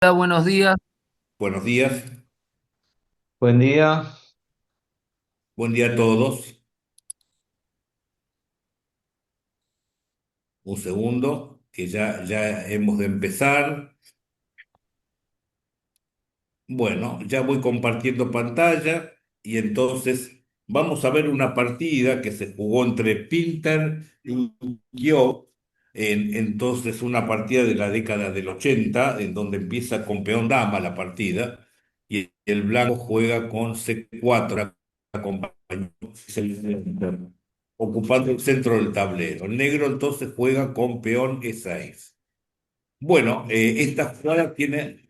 Hola, buenos días. Buenos días, Buen día. buen día a todos. Un segundo, que ya hemos de empezar. Bueno, ya voy compartiendo pantalla y entonces vamos a ver una partida que se jugó entre Pinter y yo. Entonces, una partida de la década del 80, en donde empieza con peón dama la partida, y el blanco juega con C4, acompañado, ocupando el centro del tablero. El negro entonces juega con peón E6. Bueno, esta jugada tiene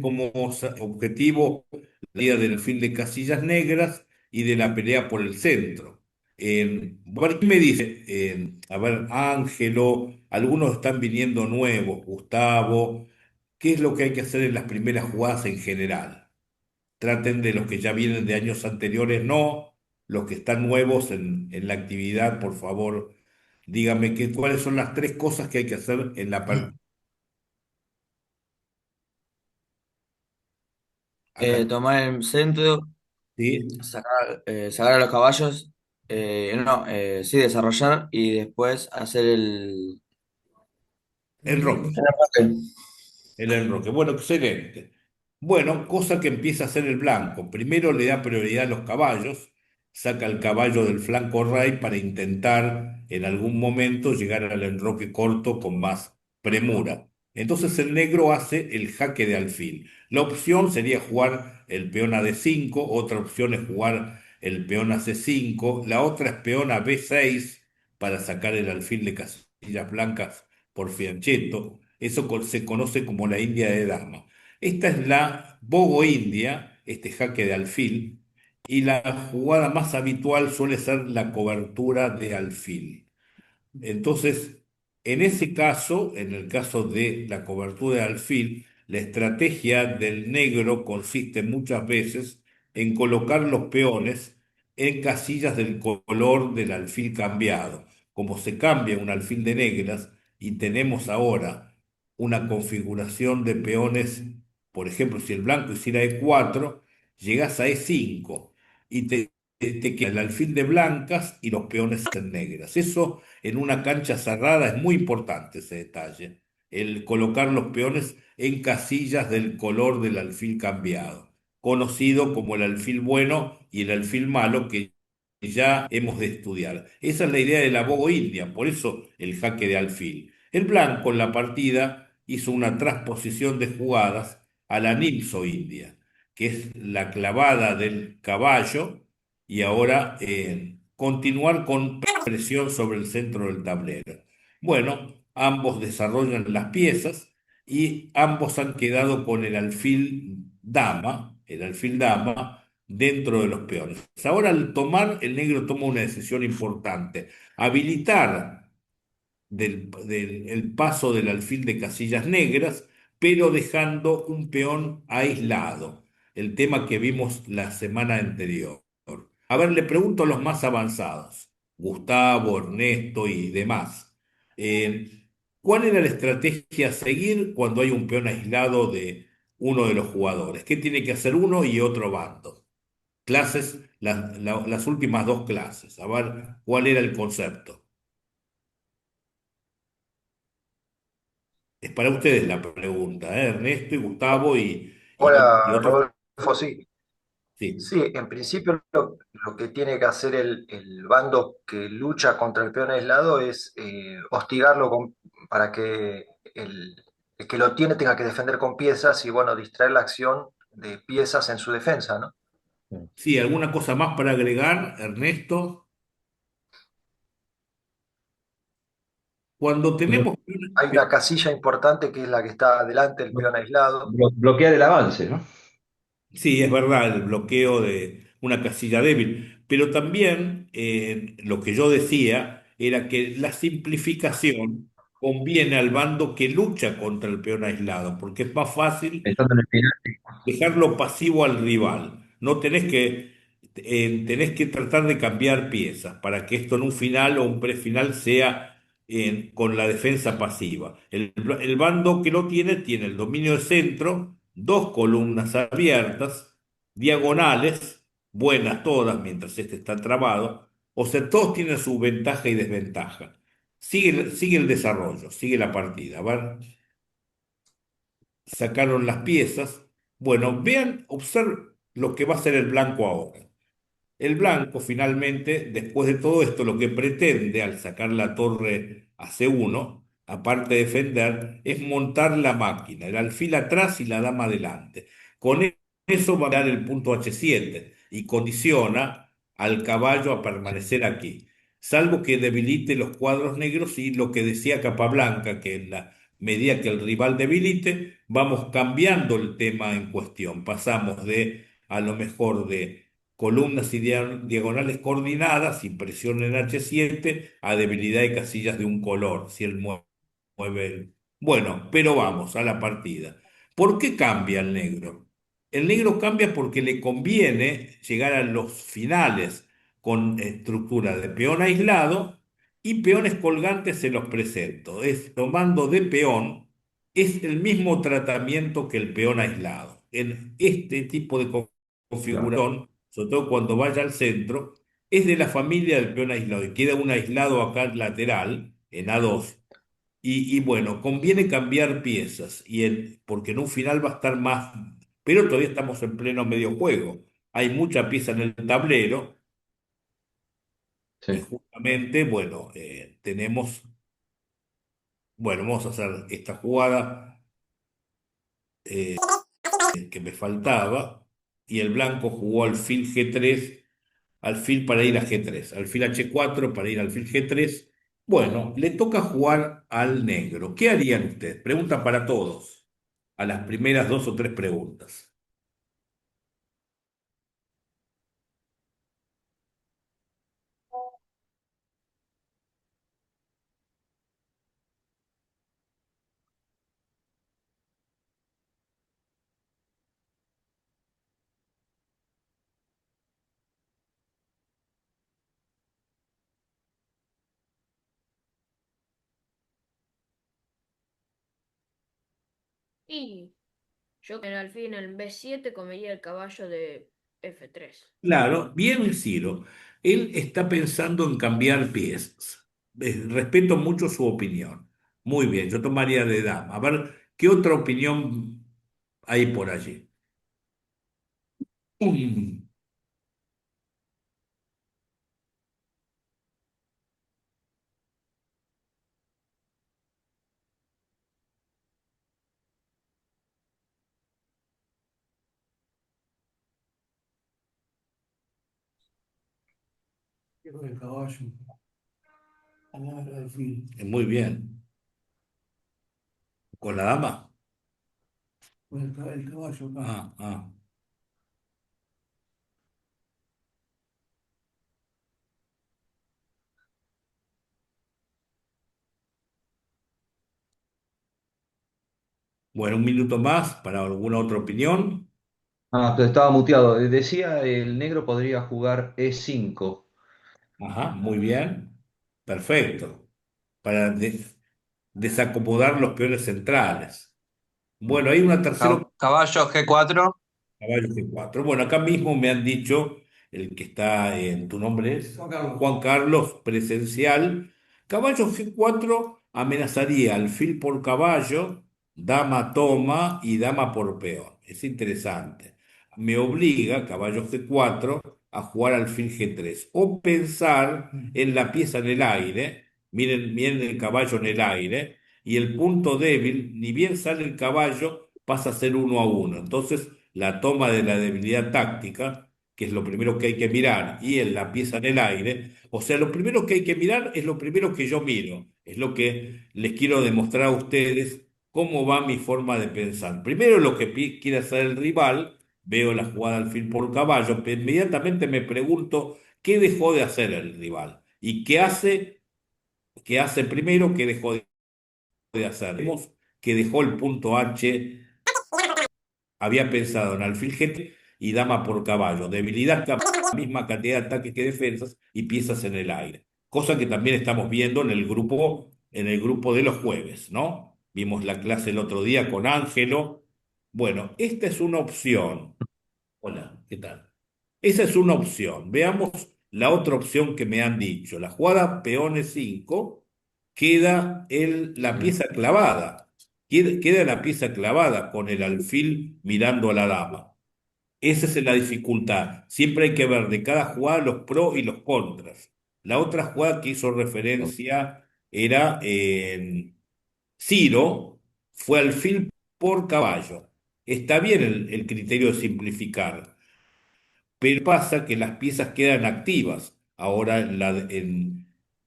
como objetivo la idea del fin de casillas negras y de la pelea por el centro. A ver, ¿qué me dice? A ver, Ángelo, algunos están viniendo nuevos, Gustavo. ¿Qué es lo que hay que hacer en las primeras jugadas en general? Traten de los que ya vienen de años anteriores, no. Los que están nuevos en la actividad, por favor, dígame cuáles son las tres cosas que hay que hacer en la partida. Acá, Tomar el centro, ¿sí? sacar a los caballos, no, sí, desarrollar y después hacer Enroque. el ataque. El enroque. Bueno, excelente. Bueno, cosa que empieza a hacer el blanco. Primero le da prioridad a los caballos, saca el caballo del flanco rey para intentar en algún momento llegar al enroque corto con más premura. Entonces el negro hace el jaque de alfil. La opción sería jugar el peón a D5, otra opción es jugar el peón a C5, la otra es peón a B6 para sacar el alfil de casillas blancas por fianchetto. Eso se conoce como la India de dama. Esta es la Bogo India, este jaque de alfil, y la jugada más habitual suele ser la cobertura de alfil. Entonces, en ese caso, en el caso de la cobertura de alfil, la estrategia del negro consiste muchas veces en colocar los peones en casillas del color del alfil cambiado. Como se cambia un alfil de negras y tenemos ahora una configuración de peones, por ejemplo, si el blanco hiciera E4, llegás a E5 y te queda el alfil de blancas y los peones en negras. Eso en una cancha cerrada es muy importante ese detalle, el colocar los peones en casillas del color del alfil cambiado, conocido como el alfil bueno y el alfil malo que ya hemos de estudiar. Esa es la idea de la Bogo India, por eso el jaque de alfil. El blanco en la partida hizo una transposición de jugadas a la Nilso India, que es la clavada del caballo y ahora continuar con presión sobre el centro del tablero. Bueno, ambos desarrollan las piezas y ambos han quedado con el alfil dama dentro de los peones. Ahora al tomar, el negro toma una decisión importante, habilitar el paso del alfil de casillas negras, pero dejando un peón aislado, el tema que vimos la semana anterior. A ver, le pregunto a los más avanzados, Gustavo, Ernesto y demás, ¿cuál era la estrategia a seguir cuando hay un peón aislado de uno de los jugadores? ¿Qué tiene que hacer uno y otro bando? Clases, las últimas dos clases. A ver, ¿cuál era el concepto? Es para ustedes la pregunta, ¿eh? Ernesto y Gustavo y Hola, otros. Rodolfo. Sí, Sí, sí, en principio lo que tiene que hacer el bando que lucha contra el peón aislado es hostigarlo para que el que lo tiene tenga que defender con piezas y, bueno, distraer la acción de piezas en su defensa, ¿no? sí, ¿alguna cosa más para agregar, Ernesto? Cuando No. tenemos... Hay una casilla importante que es la que está delante del peón aislado. Bloquear el avance, ¿no? Sí, es verdad, el bloqueo de una casilla débil, pero también lo que yo decía era que la simplificación conviene al bando que lucha contra el peón aislado, porque es más fácil Pensando en el final. dejarlo pasivo al rival. No tenés que tratar de cambiar piezas para que esto en un final o un prefinal sea con la defensa pasiva. El bando que lo tiene tiene el dominio de centro, dos columnas abiertas, diagonales, buenas todas mientras este está trabado, o sea, todos tienen su ventaja y desventaja. Sigue el desarrollo, sigue la partida. Sacaron las piezas. Bueno, vean, observen lo que va a hacer el blanco ahora. El blanco, finalmente, después de todo esto, lo que pretende al sacar la torre a C1, aparte de defender, es montar la máquina, el alfil atrás y la dama adelante. Con eso va a dar el punto H7 y condiciona al caballo a permanecer aquí, salvo que debilite los cuadros negros y lo que decía Capablanca, que en la medida que el rival debilite, vamos cambiando el tema en cuestión. Pasamos de, a lo mejor, de columnas y diagonales coordinadas y presión en H7 a debilidad de casillas de un color, si él mueve Bueno, pero vamos a la partida. ¿Por qué cambia el negro? El negro cambia porque le conviene llegar a los finales con estructura de peón aislado y peones colgantes se los presento. Es tomando de peón, es el mismo tratamiento que el peón aislado. En este tipo de Claro. configuración, sobre todo cuando vaya al centro, es de la familia del peón aislado y queda un aislado acá lateral en A2. Y bueno, conviene cambiar piezas porque en un final va a estar más, pero todavía estamos en pleno medio juego. Hay mucha pieza en el tablero y Sí. justamente, bueno, bueno, vamos a hacer esta jugada que me faltaba y el blanco jugó alfil G3, alfil para ir a G3, alfil H4 para ir al alfil G3. Bueno, le toca jugar al negro. ¿Qué harían ustedes? Pregunta para todos, a las primeras dos o tres preguntas. Y yo en el alfil en el B7 comería el caballo de F3. Claro, bien Ciro. Él está pensando en cambiar piezas. Respeto mucho su opinión. Muy bien, yo tomaría de dama. A ver, ¿qué otra opinión hay por allí? Mm. El caballo. Muy bien. ¿Con la dama? Con el caballo acá. Ah. Bueno, un minuto más para alguna otra opinión. Ah, pero estaba muteado. Decía el negro podría jugar E5. Ajá, muy bien. Perfecto. Para desacomodar los peones centrales. Bueno, hay una tercera. Caballo G4. Caballo G4. Bueno, acá mismo me han dicho, el que está en tu nombre es Juan Carlos, presencial. Caballo G4 amenazaría alfil por caballo, dama toma y dama por peón. Es interesante. Me obliga, caballo G4, a jugar alfil G3 o pensar en la pieza en el aire. Miren el caballo en el aire y el punto débil, ni bien sale el caballo, pasa a ser 1-1. Entonces, la toma de la debilidad táctica, que es lo primero que hay que mirar, y en la pieza en el aire, o sea, lo primero que hay que mirar es lo primero que yo miro, es lo que les quiero demostrar a ustedes cómo va mi forma de pensar. Primero lo que quiere hacer el rival, veo la jugada al fin por caballo, pero inmediatamente me pregunto qué dejó de hacer el rival y qué hace primero, qué dejó de hacer. Vemos que dejó el punto H. Había pensado en alfil GT y dama por caballo, debilidad, misma cantidad de ataques que defensas y piezas en el aire. Cosa que también estamos viendo en el grupo en el grupo de los jueves, ¿no? Vimos la clase el otro día con Ángelo. Bueno, esta es una opción. Hola, ¿qué tal? Esa es una opción. Veamos la otra opción que me han dicho. La jugada peón E5 queda la Mm, pieza clavada. Queda la pieza clavada con el alfil mirando a la dama. Esa es la dificultad. Siempre hay que ver de cada jugada los pros y los contras. La otra jugada que hizo referencia era Ciro, fue alfil por caballo. Está bien el criterio de simplificar, pero pasa que las piezas quedan activas ahora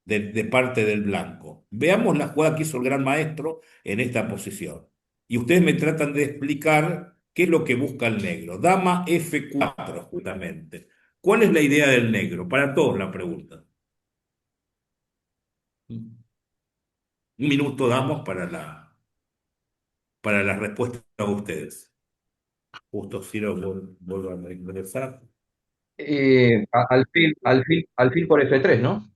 de parte del blanco. Veamos la jugada que hizo el gran maestro en esta posición. Y ustedes me tratan de explicar qué es lo que busca el negro. Dama F4, justamente. ¿Cuál es la idea del negro? Para todos la pregunta. mm. Un minuto damos para la respuesta de ustedes. Justo Ciro vuelve a ingresar. Alfil por F3, ¿no?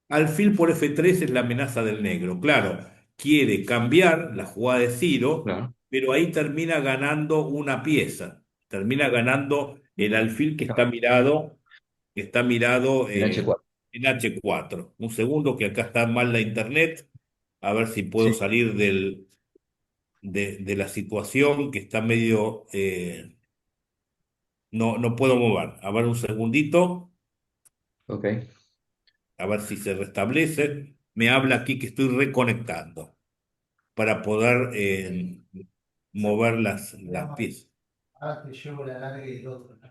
Alfil por F3 es la amenaza del negro. Claro, quiere cambiar la jugada de Ciro, Claro. pero ahí termina ganando una pieza. Termina ganando el alfil Claro. que está mirado En H4. en H4. Un segundo que acá está mal la internet. A ver si puedo Sí, salir de la situación que está medio... no puedo mover. A ver un segundito. ok. A ver si se restablece. Me habla aquí que estoy reconectando para poder mover las piezas. Ahora te llevo la larga y el otro, ¿no?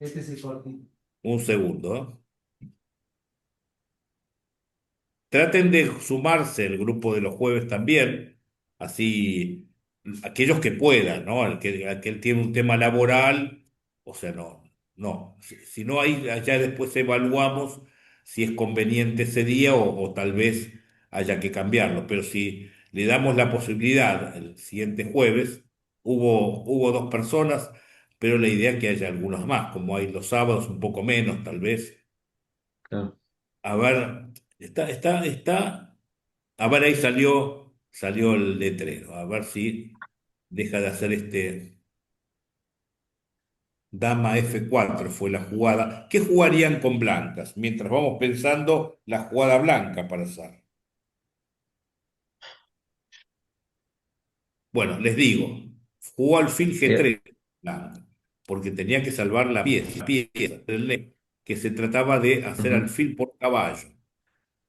Este es el cortito. Un segundo, ¿eh? Traten de sumarse el grupo de los jueves también, así aquellos que puedan, ¿no? Aquel tiene un tema laboral, o sea, no. Si no, ahí ya después evaluamos si es conveniente ese día o tal vez haya que cambiarlo. Pero si le damos la posibilidad el siguiente jueves, hubo dos personas, pero la idea es que haya algunos más, como hay los sábados, un poco menos, tal vez. Claro. A ver, está. A ver, ahí salió el letrero. A ver si deja de hacer dama F4 fue la jugada. ¿Qué jugarían con blancas? Mientras vamos pensando la jugada blanca para hacer. Bueno, les digo, jugó alfil Bien. G3 blanco, porque tenía que salvar la pieza que se trataba de hacer Ujú. alfil por caballo.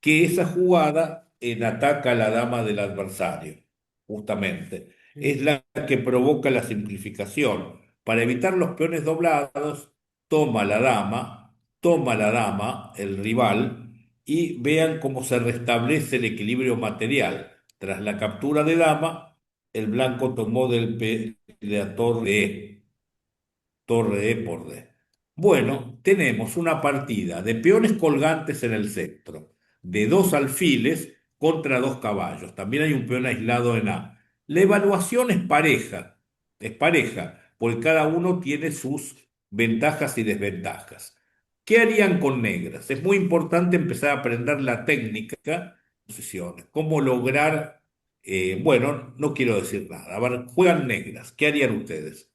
Que esa jugada en ataca a la dama del adversario, justamente. Es la que provoca la simplificación. Para evitar los peones doblados, toma la dama, el rival, y vean cómo se restablece el equilibrio material. Tras la captura de dama, el blanco tomó de la torre E por D. Bueno, tenemos una partida de peones colgantes en el centro, de dos alfiles contra dos caballos. También hay un peón aislado en A. La evaluación es pareja, porque cada uno tiene sus ventajas y desventajas. ¿Qué harían con negras? Es muy importante empezar a aprender la técnica de posiciones, cómo lograr, bueno, no quiero decir nada. A ver, juegan negras, ¿qué harían ustedes?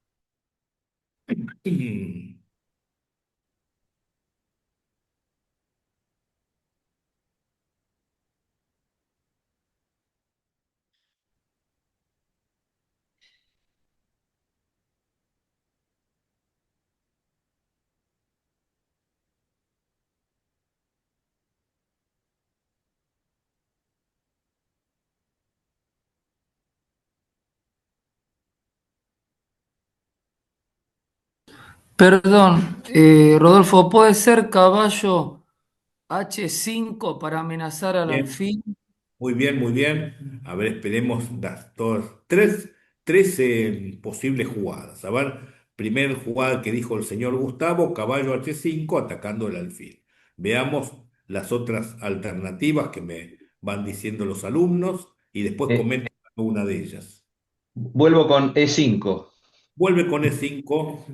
Perdón, Rodolfo, ¿puede ser caballo H5 para amenazar al Bien. alfil? Muy bien, muy bien. A ver, esperemos las tres posibles jugadas. A ver, primer jugada que dijo el señor Gustavo, caballo H5 atacando el alfil. Veamos las otras alternativas que me van diciendo los alumnos y después Eh, comento una de ellas. Vuelvo con E5. Vuelve con E5,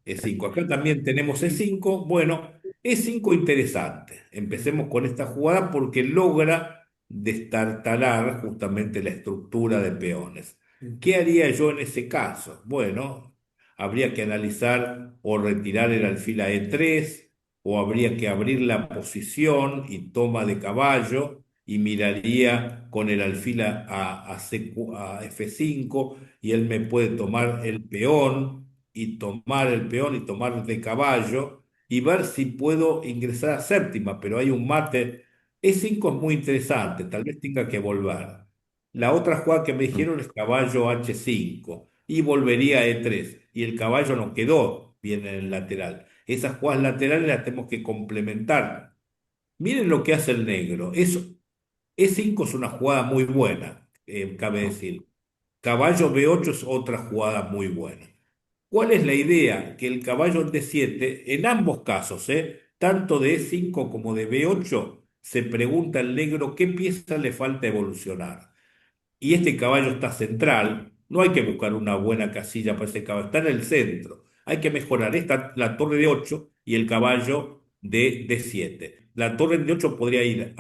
E5. Acá también tenemos E5. Bueno, E5 interesante. Empecemos con esta jugada porque logra destartalar justamente la estructura de peones. Sí. ¿Qué haría yo en ese caso? Bueno, habría que analizar o retirar el alfil a E3, o habría que abrir la posición y toma de caballo y miraría con el alfil a F5, y él me puede tomar el peón y tomar el peón y tomar de caballo y ver si puedo ingresar a séptima, pero hay un mate. E5 es muy interesante, tal vez tenga que volver. La otra jugada que me Mm. dijeron es caballo H5 y volvería a E3, y el caballo no quedó bien en el lateral. Esas jugadas laterales las tenemos que complementar. Miren lo que hace el negro. E5 es una jugada muy buena, cabe decir. Caballo B8 es otra jugada muy buena. ¿Cuál es la idea? Que el caballo en D7, en ambos casos, tanto de E5 como de B8, se pregunta el negro qué pieza le falta evolucionar. Y este caballo está central, no hay que buscar una buena casilla para ese caballo, está en el centro. Hay que mejorar la torre de 8 y el caballo de D7. La torre de 8 podría ir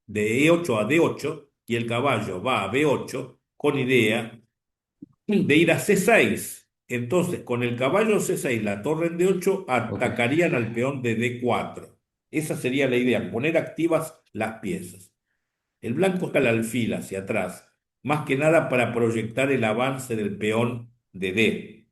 de E8 a D8, y el caballo va a B8 con idea de ir a C6. Entonces, con el caballo C6, la torre en D8, Ok. atacarían al peón de D4. Esa sería la idea, poner activas las piezas. El blanco está al alfil hacia atrás, más que nada para proyectar el avance del peón de D.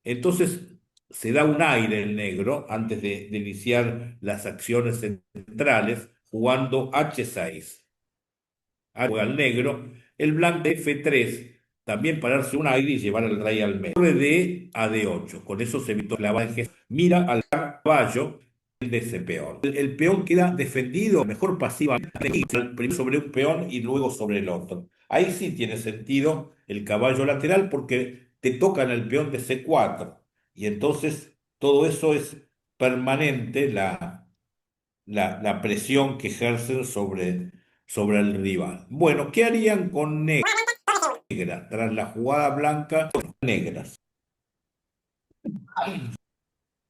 Entonces, se da un aire el negro antes de iniciar las acciones centrales, jugando H6. Juega al negro, el blanco F3, también para darse un aire y llevar al rey al medio. Torre D a D8, con eso se evitó la avance. Mira al caballo de ese peón. El peón queda defendido, mejor pasivamente, primero sobre un peón y luego sobre el otro. Ahí sí tiene sentido el caballo lateral, porque te tocan el peón de C4, y entonces todo eso es permanente, la presión que ejercen sobre el rival. Bueno, ¿qué harían con negra tras la jugada blanca? Negras.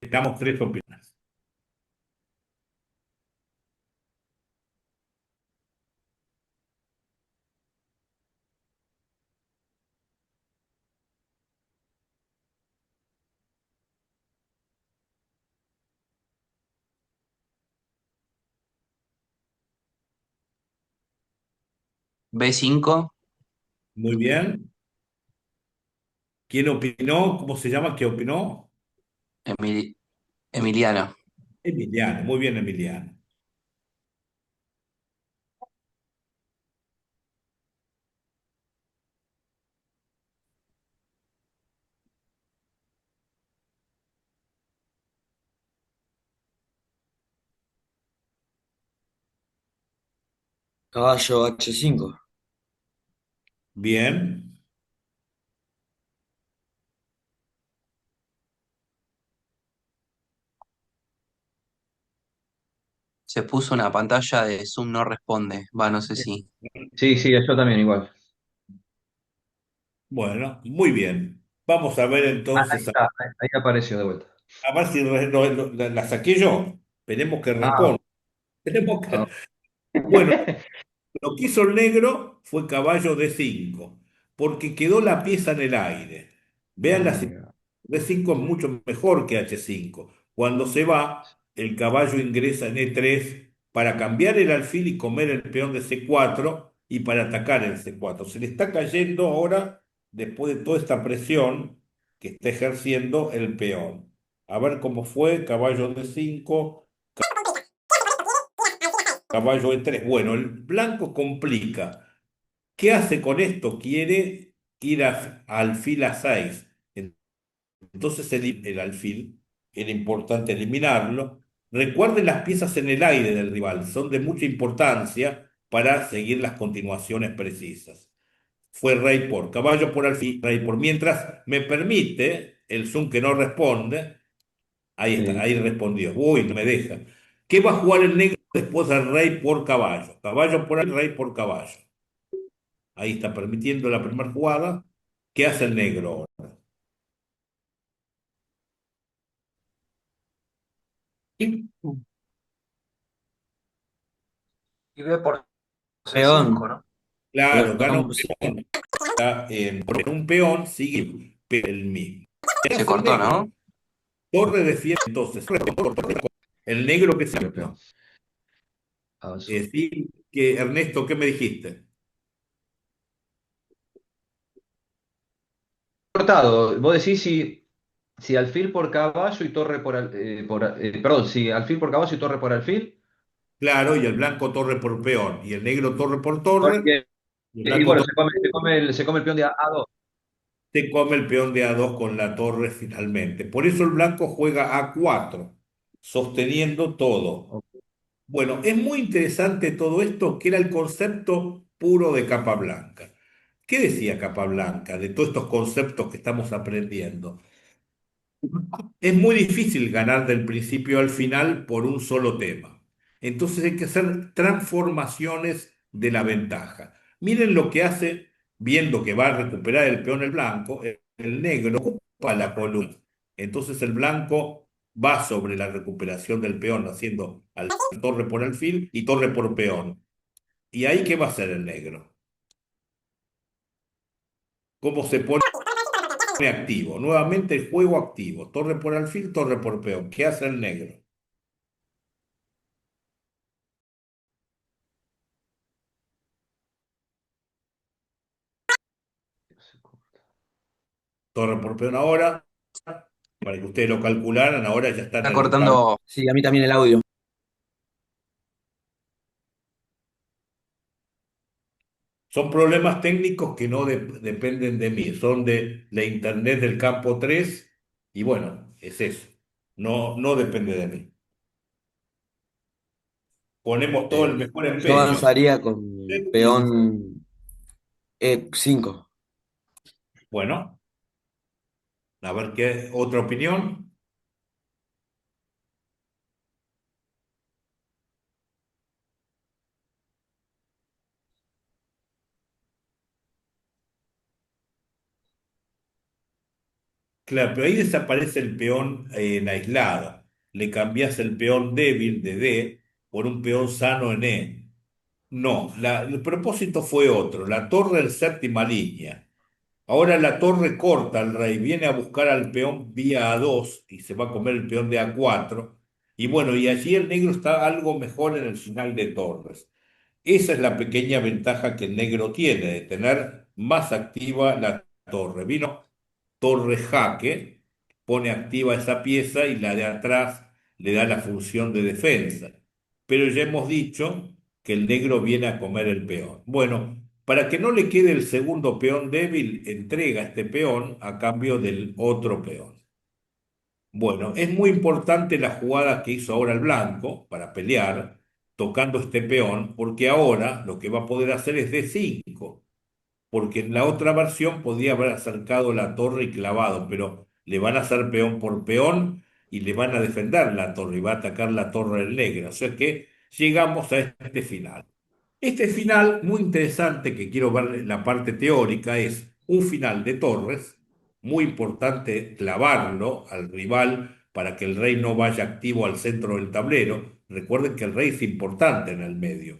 Damos tres opiniones. B5, Muy bien. ¿Quién opinó? ¿Cómo se llama? ¿Qué opinó? Emiliano. Emiliano. Muy bien, Emiliano. Caballo H5. Bien. Se puso una pantalla de Zoom no responde. Va, no sé si. Sí, sí, yo también igual. Bueno, muy bien. Vamos a ver Ah, ahí entonces, está, ahí apareció de vuelta. a ver si la saqué yo. Esperemos que Ah, responda. Esperemos ah. que... Bueno, lo que hizo el negro fue caballo D5, porque quedó la pieza en el aire. Vean, Ah, mira. D5 es mucho mejor que H5. Cuando se va, el caballo ingresa en E3 para cambiar el alfil y comer el peón de C4, y para atacar el C4. Se le está cayendo ahora, después de toda esta presión que está ejerciendo el peón. A ver cómo fue, caballo D5. Caballo E3. Bueno, el blanco complica. ¿Qué hace con esto? Quiere ir alfil a 6. Entonces el alfil, era importante eliminarlo. Recuerden las piezas en el aire del rival, son de mucha importancia para seguir las continuaciones precisas. Fue rey por, caballo por alfil, rey por. Mientras me permite el zoom que no responde, ahí está, Sí. ahí respondió. Uy, no me deja. ¿Qué va a jugar el negro después del rey por caballo? Caballo por el rey por caballo. Ahí está permitiendo la primera jugada. ¿Qué hace el negro ahora? Y B por C5, Peón. ¿no? Claro, gana Peón un por C. peón. Porque en un peón sigue el mismo. ¿Qué Se hace el cortó, negro? ¿no? Torre defiende entonces. El negro que se... Cambio peón. Avanzó. Sí, que Ernesto, ¿qué me dijiste? Cortado. Vos decís si alfil por caballo y torre perdón, si alfil por caballo y torre por alfil. Claro, y el blanco torre por peón, y el negro torre por torre, Porque, y el y blanco bueno, torre se come el peón de A2. se come el peón de A2 con la torre finalmente. Por eso el blanco juega A4, sosteniendo todo. Ok. Bueno, es muy interesante todo esto, que era el concepto puro de Capablanca. ¿Qué decía Capablanca de todos estos conceptos que estamos aprendiendo? Es muy difícil ganar del principio al final por un solo tema. Entonces hay que hacer transformaciones de la ventaja. Miren lo que hace, viendo que va a recuperar el peón el blanco, el negro ocupa la columna. Entonces el blanco va sobre la recuperación del peón, haciendo torre por alfil y torre por peón. ¿Y ahí qué va a hacer el negro? ¿Cómo se pone activo? Nuevamente el juego activo. Torre por alfil, torre por peón. ¿Qué hace el negro? Torre por peón ahora, para que ustedes lo calcularan, ahora ya están Está al octavo. cortando. Sí, a mí también el audio. Son problemas técnicos que no dependen de mí, son de la internet del campo 3 y bueno, es eso. No, no depende de mí. Ponemos todo el Eh, mejor yo empeño. avanzaría con Y peón E5. bueno, a ver qué otra opinión. Claro, pero ahí desaparece el peón en aislado. Le cambias el peón débil de D por un peón sano en E. No, el propósito fue otro, la torre en séptima línea. Ahora la torre corta al rey, viene a buscar al peón vía A2 y se va a comer el peón de A4. Y bueno, y allí el negro está algo mejor en el final de torres. Esa es la pequeña ventaja que el negro tiene, de tener más activa la torre. Vino torre jaque, pone activa esa pieza y la de atrás le da la función de defensa. Pero ya hemos dicho que el negro viene a comer el peón. Bueno, para que no le quede el segundo peón débil, entrega este peón a cambio del otro peón. Bueno, es muy importante la jugada que hizo ahora el blanco para pelear, tocando este peón, porque ahora lo que va a poder hacer es D5 porque en la otra versión podía haber acercado la torre y clavado, pero le van a hacer peón por peón y le van a defender la torre y va a atacar la torre del negro. O sea que llegamos a este final. Este final, muy interesante, que quiero ver la parte teórica, es un final de torres, muy importante clavarlo al rival para que el rey no vaya activo al centro del tablero. Recuerden que el rey es importante en el medio.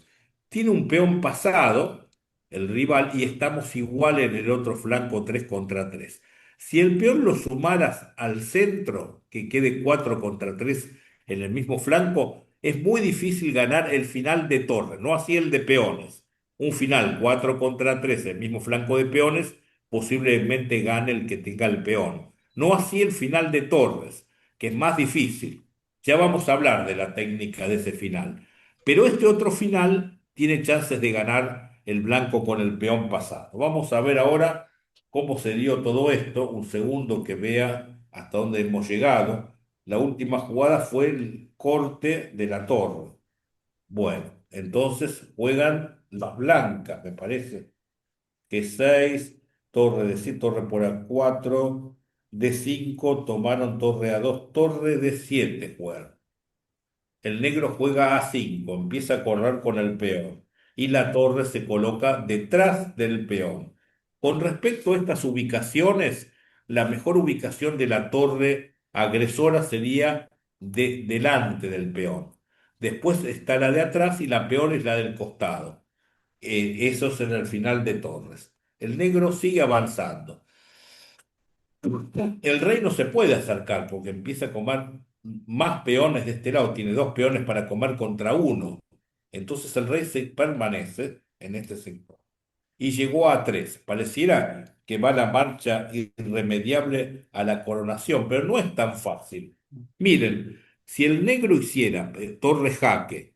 Tiene un peón pasado, el rival, y estamos igual en el otro flanco 3 contra 3. Si el peón lo sumaras al centro, que quede 4 contra 3 en el mismo flanco, es muy difícil ganar el final de torre, no así el de peones. Un final 4 contra 3, el mismo flanco de peones, posiblemente gane el que tenga el peón. No así el final de torres, que es más difícil. Ya vamos a hablar de la técnica de ese final. Pero este otro final tiene chances de ganar el blanco con el peón pasado. Vamos a ver ahora cómo se dio todo esto. Un segundo que vea hasta dónde hemos llegado. La última jugada fue el corte de la torre. Bueno, entonces juegan las blancas, me parece. Que 6 torre de 7, torre por A4, D5, tomaron torre A2, torre D7 juegan. El negro juega A5, empieza a correr con el peón y la torre se coloca detrás del peón. Con respecto a estas ubicaciones, la mejor ubicación de la torre agresora sería delante del peón. Después está la de atrás y la peor es la del costado. Eso es en el final de torres. El negro sigue avanzando. El rey no se puede acercar porque empieza a comer más peones de este lado. Tiene dos peones para comer contra uno. Entonces el rey se permanece en este sector. Y llegó a tres. Pareciera que va la marcha irremediable a la coronación, pero no es tan fácil. Miren, si el negro hiciera torre jaque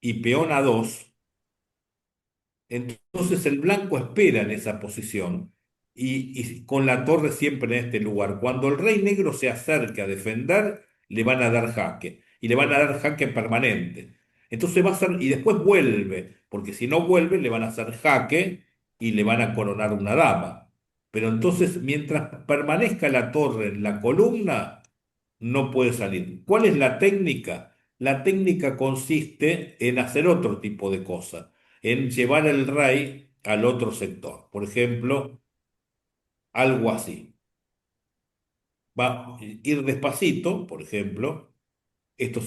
y peón a dos, entonces el blanco espera en esa posición y con la torre siempre en este lugar. Cuando el rey negro se acerca a defender, le van a dar jaque y le van a dar jaque permanente. Entonces va a ser, y después vuelve, porque si no vuelve, le van a hacer jaque y le van a coronar una dama. Pero entonces, mientras permanezca la torre en la columna, no puede salir. ¿Cuál es la técnica? La técnica consiste en hacer otro tipo de cosas, en llevar el rey al otro sector. Por ejemplo, algo así. Va a ir despacito, por ejemplo. Esto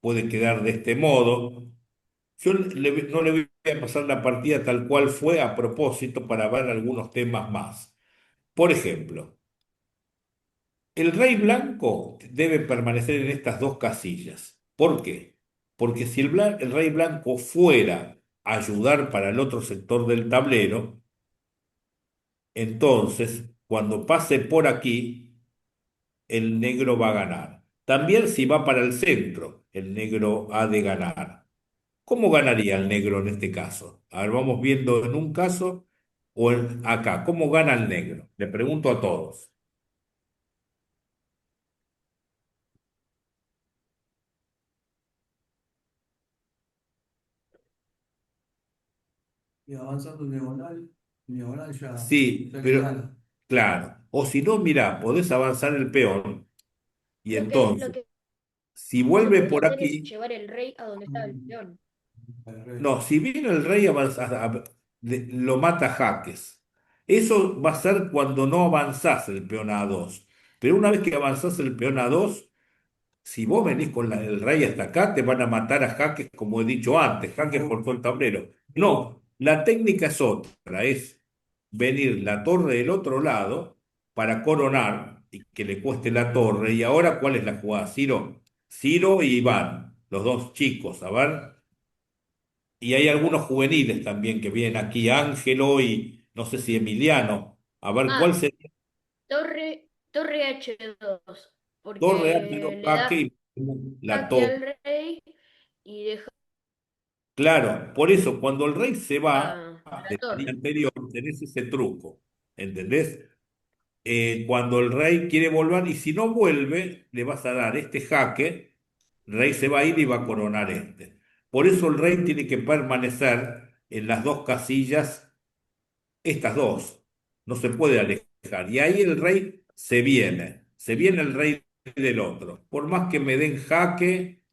puede quedar de este modo. No le voy a pasar la partida tal cual fue a propósito para ver algunos temas más. Por ejemplo, el rey blanco debe permanecer en estas dos casillas. ¿Por qué? Porque si el rey blanco fuera a ayudar para el otro sector del tablero, entonces cuando pase por aquí, el negro va a ganar. También si va para el centro, el negro ha de ganar. ¿Cómo ganaría el negro en este caso? A ver, vamos viendo en un caso o acá. ¿Cómo gana el negro? Le pregunto a todos. Y avanzando diagonal Sí, ya que pero gana. claro. O si no, mira, podés avanzar el peón y Lo entonces, que si se vuelve podría por hacer es aquí, llevar el rey a donde estaba el peón. Al revés. no, si viene el rey lo mata a jaques. Eso va a ser cuando no avanzás el peón a dos. Pero una vez que avanzás el peón a dos, si vos venís con el rey hasta acá, te van a matar a jaques, como he dicho antes, jaques por todo el tablero. No, la técnica es otra, es venir la torre del otro lado para coronar y que le cueste la torre. Y ahora, ¿cuál es la jugada? Ciro y Iván, los dos chicos, a ver. Y hay algunos juveniles también que vienen aquí, Ángelo y no sé si Emiliano. A ver, ¿cuál Ah, sería? torre H2, Torre, Ángelo, porque le jaque da y la jaque torre. al rey y deja Claro, por eso cuando el rey se va la del día torre. anterior, tenés ese truco, ¿entendés? Cuando el rey quiere volver y si no vuelve, le vas a dar este jaque, el rey se va a ir y va a coronar este. Por eso el rey tiene que permanecer en las dos casillas, estas dos, no se puede alejar. Y ahí el rey se viene el rey del otro. Por más que me den jaque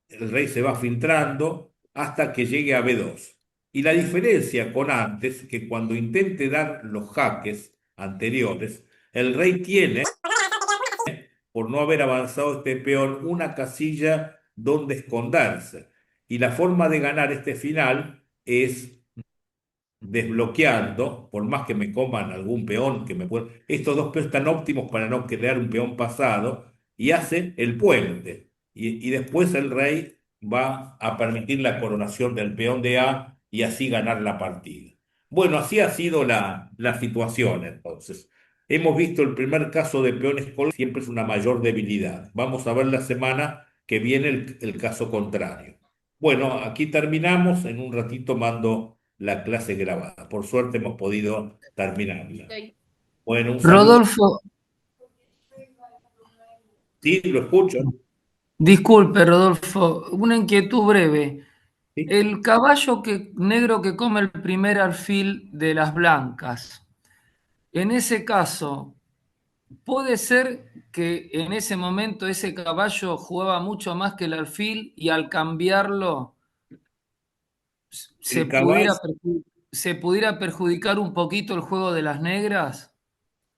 el rey se va filtrando hasta que llegue a B2. Y la diferencia con antes, que cuando intente dar los jaques anteriores, el rey tiene, por no haber avanzado este peón, una casilla donde esconderse. Y la forma de ganar este final es desbloqueando, por más que me coman algún peón, estos dos peones están óptimos para no crear un peón pasado, y hace el puente. Y después el rey va a permitir la coronación del peón de A y así ganar la partida. Bueno, así ha sido la situación entonces. Hemos visto el primer caso de peones col, siempre es una mayor debilidad. Vamos a ver la semana que viene el caso contrario. Bueno, aquí terminamos. En un ratito mando la clase grabada. Por suerte hemos podido terminarla. Ok. Bueno, un saludo. Rodolfo, Sí, lo escucho. disculpe, Rodolfo, una inquietud breve. Sí. El caballo negro que come el primer alfil de las blancas, en ese caso, ¿puede ser que en ese momento ese caballo jugaba mucho más que el alfil y al cambiarlo se El caballo, pudiera, se pudiera perjudicar un poquito el juego de las negras?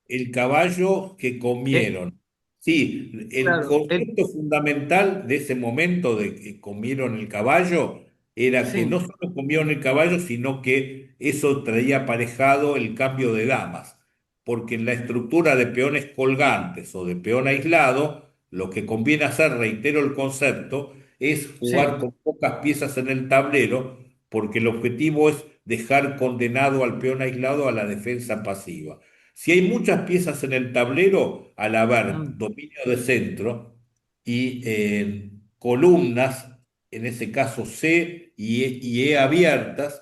el caballo que Eh, comieron. Sí, el Claro, concepto fundamental de ese momento de que comieron el caballo era que no sí, solo comieron el caballo, sino que eso traía aparejado el cambio de damas, porque en la estructura de peones colgantes o de peón aislado, lo que conviene hacer, reitero el concepto, es jugar sí, con pocas piezas en el tablero, porque el objetivo es dejar condenado al peón aislado a la defensa pasiva. Si hay muchas piezas en el tablero, al haber mm, dominio de centro y columnas, en ese caso C y E abiertas,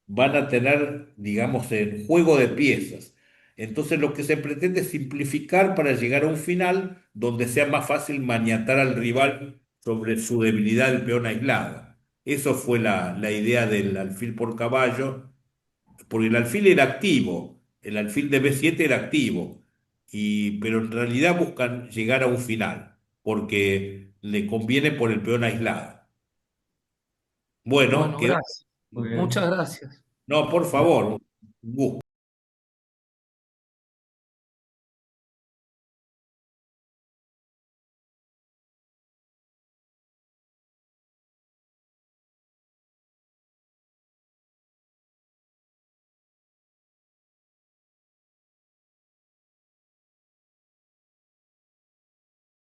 van a tener, digamos, el juego de piezas. Entonces lo que se pretende es simplificar para llegar a un final donde sea más fácil maniatar al rival sobre su debilidad del peón aislado. Eso fue la idea del alfil por caballo, porque el alfil era activo, el alfil de B7 era activo, pero en realidad buscan llegar a un final, porque le conviene por el peón aislado. Bueno, bueno, quedó. gracias. Muy Muchas bien. gracias. No, por favor, un gusto.